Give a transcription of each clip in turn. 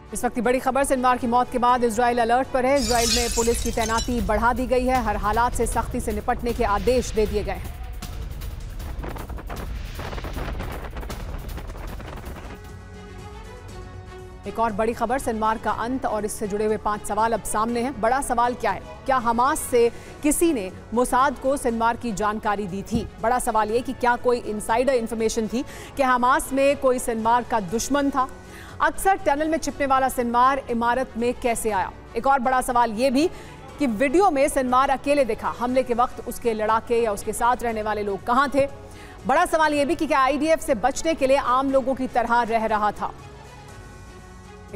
इस वक्त की बड़ी खबर, सिनवार की मौत के बाद इजराइल अलर्ट पर है। इजराइल में पुलिस की तैनाती बढ़ा दी गई है। हर हालात से सख्ती से निपटने के आदेश दे दिए गए हैं। एक और बड़ी खबर, सिनवार का अंत और इससे जुड़े हुए 5 सवाल अब सामने हैं। बड़ा सवाल क्या है? क्या हमास से किसी ने मोसाद को सिनवार की जानकारी दी थी? बड़ा सवाल ये कि क्या कोई इनसाइडर इंफॉर्मेशन थी कि हमास में कोई सिनवार का दुश्मन था? अक्सर टनल में छिपने वाला सिनवार इमारत में कैसे आया? एक और बड़ा सवाल ये भी कि वीडियो में सिनवार अकेले दिखा, हमले के वक्त उसके लड़ाके या उसके साथ रहने वाले लोग कहां थे? बड़ा सवाल ये भी कि क्या आईडीएफ से बचने के लिए आम लोगों की तरह रह रहा था?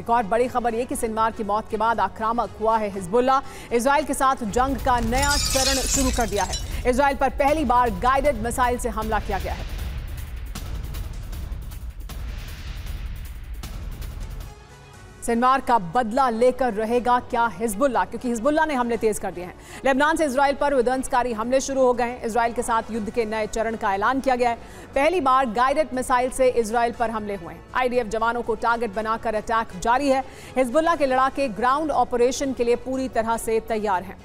एक और बड़ी खबर यह कि सिनवार की मौत के बाद आक्रामक हुआ है हिजबुल्लाह। इजराइल के साथ जंग का नया चरण शुरू कर दिया है। इजराइल पर पहली बार गाइडेड मिसाइल से हमला किया गया है। सिनवार का बदला लेकर रहेगा क्या हिजबुल्लाह? क्योंकि हिजबुल्लाह ने हमले तेज कर दिए हैं। लेबनान से इजराइल पर विध्वंसकारी हमले शुरू हो गए हैं। इजराइल के साथ युद्ध के नए चरण का ऐलान किया गया है। पहली बार गाइडेड मिसाइल से इजराइल पर हमले हुए हैं। आईडीएफ जवानों को टारगेट बनाकर अटैक जारी है। हिजबुल्लाह के लड़ाके ग्राउंड ऑपरेशन के लिए पूरी तरह से तैयार हैं।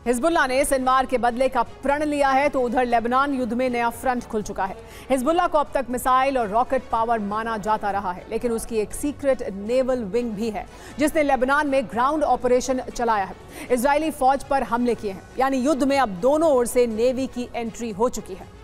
हिजबुल्लाह ने सिनवार के बदले का प्रण लिया है तो उधर लेबनान युद्ध में नया फ्रंट खुल चुका है। हिजबुल्लाह को अब तक मिसाइल और रॉकेट पावर माना जाता रहा है, लेकिन उसकी एक सीक्रेट नेवल विंग भी है जिसने लेबनान में ग्राउंड ऑपरेशन चलाया है। इजरायली फौज पर हमले किए हैं, यानी युद्ध में अब दोनों ओर से नेवी की एंट्री हो चुकी है।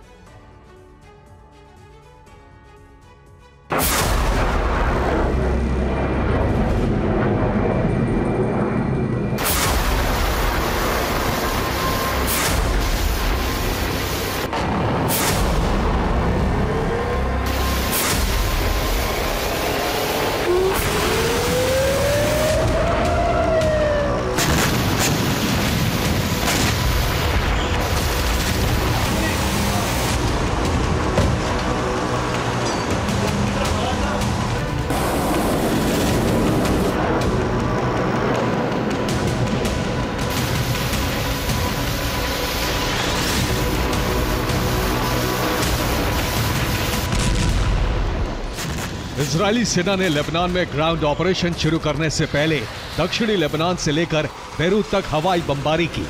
इजरायली सेना ने लेबनान में ग्राउंड ऑपरेशन शुरू करने से पहले दक्षिणी लेबनान से लेकर बेरूत तक हवाई बमबारी की।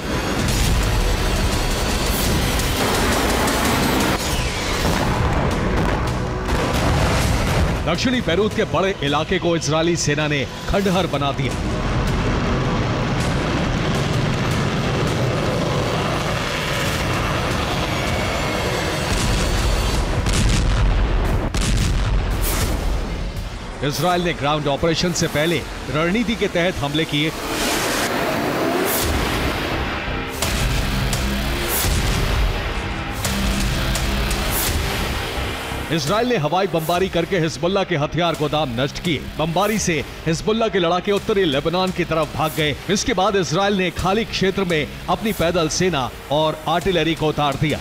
दक्षिणी बेरूत के बड़े इलाके को इजरायली सेना ने खंडहर बना दिया। इजरायल ने ग्राउंड ऑपरेशन से पहले रणनीति के तहत हमले किए। इजरायल ने हवाई बमबारी करके हिजबुल्लाह के हथियार गोदाम नष्ट किए। बमबारी से हिजबुल्लाह के लड़ाके उत्तरी लेबनान की तरफ भाग गए। इसके बाद इजरायल ने खाली क्षेत्र में अपनी पैदल सेना और आर्टिलरी को उतार दिया।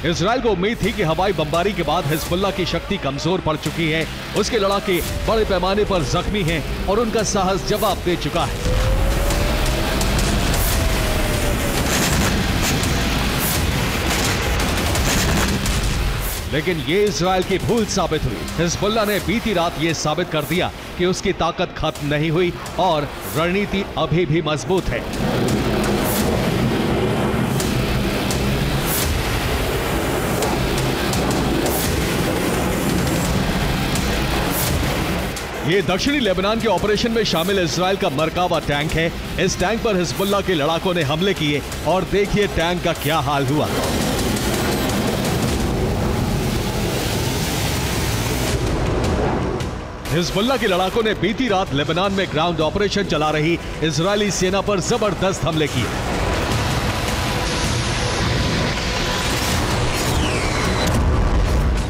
इजरायल को उम्मीद थी कि हवाई बमबारी के बाद हिजबुल्लाह की शक्ति कमजोर पड़ चुकी है, उसके लड़ाके बड़े पैमाने पर जख्मी हैं और उनका साहस जवाब दे चुका है। लेकिन ये इजरायल की भूल साबित हुई। हिजबुल्लाह ने बीती रात ये साबित कर दिया कि उसकी ताकत खत्म नहीं हुई और रणनीति अभी भी मजबूत है। ये दक्षिणी लेबनान के ऑपरेशन में शामिल इजरायल का मरकावा टैंक है। इस टैंक पर हिजबुल्लाह के लड़ाकों ने हमले किए और देखिए टैंक का क्या हाल हुआ। हिजबुल्लाह के लड़ाकों ने बीती रात लेबनान में ग्राउंड ऑपरेशन चला रही इजरायली सेना पर जबरदस्त हमले किए।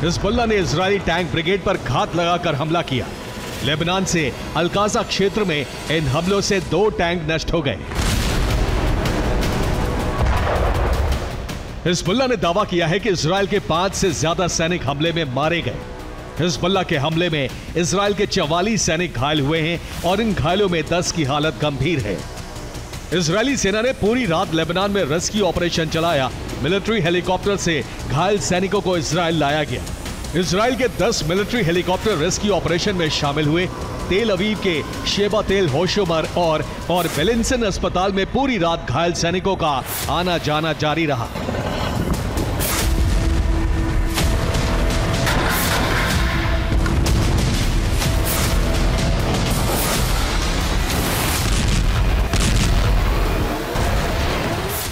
हिजबुल्लाह ने इजरायली टैंक ब्रिगेड पर घात लगाकर हमला किया। लेबनान से अलकाजा क्षेत्र में इन हमलों से 2 टैंक नष्ट हो गए। हिजबुल्लाह ने दावा किया है कि इजरायल के 5 से ज्यादा सैनिक हमले में मारे गए। हिजबुल्लाह के हमले में इजरायल के 44 सैनिक घायल हुए हैं और इन घायलों में 10 की हालत गंभीर है। इजरायली सेना ने पूरी रात लेबनान में रेस्क्यू ऑपरेशन चलाया। मिलिट्री हेलीकॉप्टर से घायल सैनिकों को इजराइल लाया गया। इजराइल के 10 मिलिट्री हेलीकॉप्टर रेस्क्यू ऑपरेशन में शामिल हुए। तेल अवीव के शेबा तेल होशोमर और बेलिंसन अस्पताल में पूरी रात घायल सैनिकों का आना जाना जारी रहा।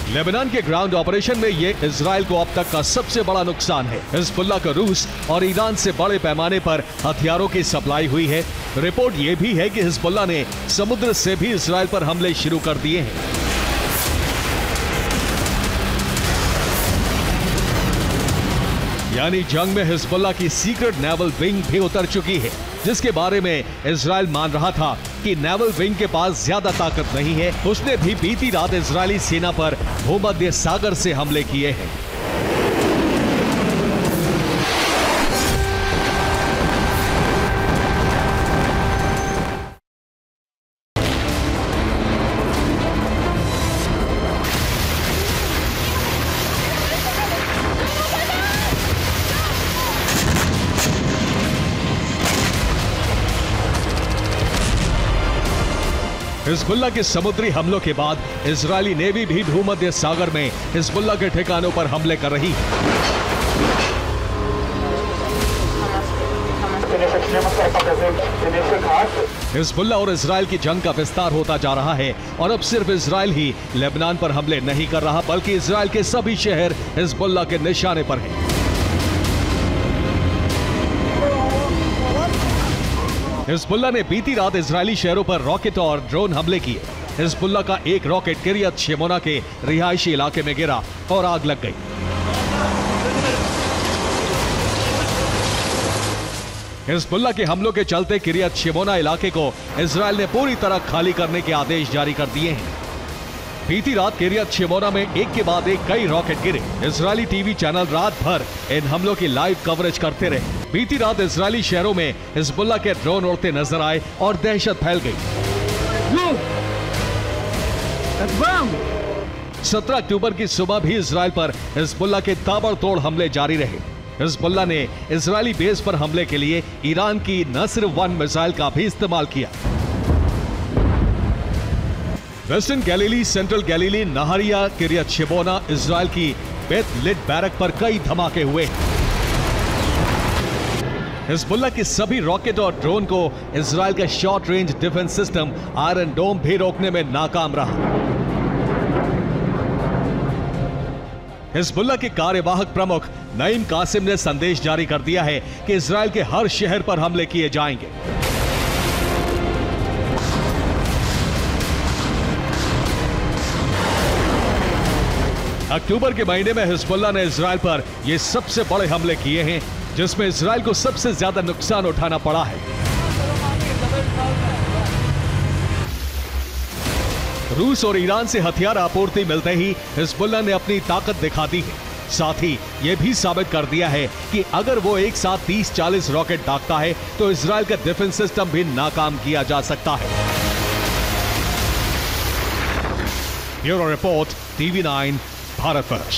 लेबनान के ग्राउंड ऑपरेशन में यह इजराइल को अब तक का सबसे बड़ा नुकसान है। हिजबुल्लाह को रूस और ईरान से बड़े पैमाने पर हथियारों की सप्लाई हुई है। रिपोर्ट यह भी है कि हिजबुल्लाह ने समुद्र से भी इजराइल पर हमले शुरू कर दिए हैं। यानी जंग में हिजबुल्लाह की सीक्रेट नेवल विंग भी उतर चुकी है, जिसके बारे में इजराइल मान रहा था कि नेवल विंग के पास ज्यादा ताकत नहीं है। उसने भी बीती रात इजरायली सेना पर भूमध्य सागर से हमले किए हैं। हिजबुल्लाह के समुद्री हमलों के बाद इजरायली नेवी भी भूमध्य सागर में हिजबुल्लाह के ठिकानों पर हमले कर रही है। हिजबुल्लाह और इजराइल की जंग का विस्तार होता जा रहा है और अब सिर्फ इजराइल ही लेबनान पर हमले नहीं कर रहा, बल्कि इजराइल के सभी शहर हिजबुल्लाह के निशाने पर हैं। हिजबुल्लाह ने बीती रात इजरायली शहरों पर रॉकेट और ड्रोन हमले किए। हिजबुल्लाह का एक रॉकेट किरियत शेमोना के रिहायशी इलाके में गिरा और आग लग गई। हिजबुल्लाह के हमलों के चलते किरियत शेमोना इलाके को इजराइल ने पूरी तरह खाली करने के आदेश जारी कर दिए हैं। बीती रात किरियत शेमोना में एक के बाद एक कई रॉकेट गिरे। इजरायली टीवी चैनल रात भर इन हमलों की लाइव कवरेज करते रहे। बीती रात इजरायली शहरों में हिजबुल्लाह के ड्रोन उड़ते नजर आए और दहशत फैल गई। 17 अक्टूबर की सुबह भी इजराइल पर हिजबुल्लाह के ताबड़तोड़ हमले जारी रहे। हिजबुल्लाह ने इजरायली बेस पर हमले के लिए ईरान की नस्र-1 मिसाइल का भी इस्तेमाल किया। Western Galilee, central Galilee, Nahariya, Kiryat Shemona, Israel की बेथ लिट बैरक पर कई धमाके हुए। हिजबुल्लाह के सभी रॉकेट और ड्रोन को इजराइल का short range defence system iron dome भी रोकने में नाकाम रहा। हिजबुल्लाह के कार्यवाहक प्रमुख नईम कासिम ने संदेश जारी कर दिया है कि इजराइल के हर शहर पर हमले किए जाएंगे। अक्टूबर के महीने में हिजबुल्लाह ने इजराइल पर ये सबसे बड़े हमले किए हैं, जिसमें इजराइल को सबसे ज्यादा नुकसान उठाना पड़ा है। रूस और ईरान से हथियार आपूर्ति मिलते ही हिजबुल्लाह ने अपनी ताकत दिखा दी है। साथ ही यह भी साबित कर दिया है कि अगर वो एक साथ 30-40 रॉकेट दागता है तो इजराइल का डिफेंस सिस्टम भी नाकाम किया जा सकता है। Bureau report, TV9 Bharatvarsh.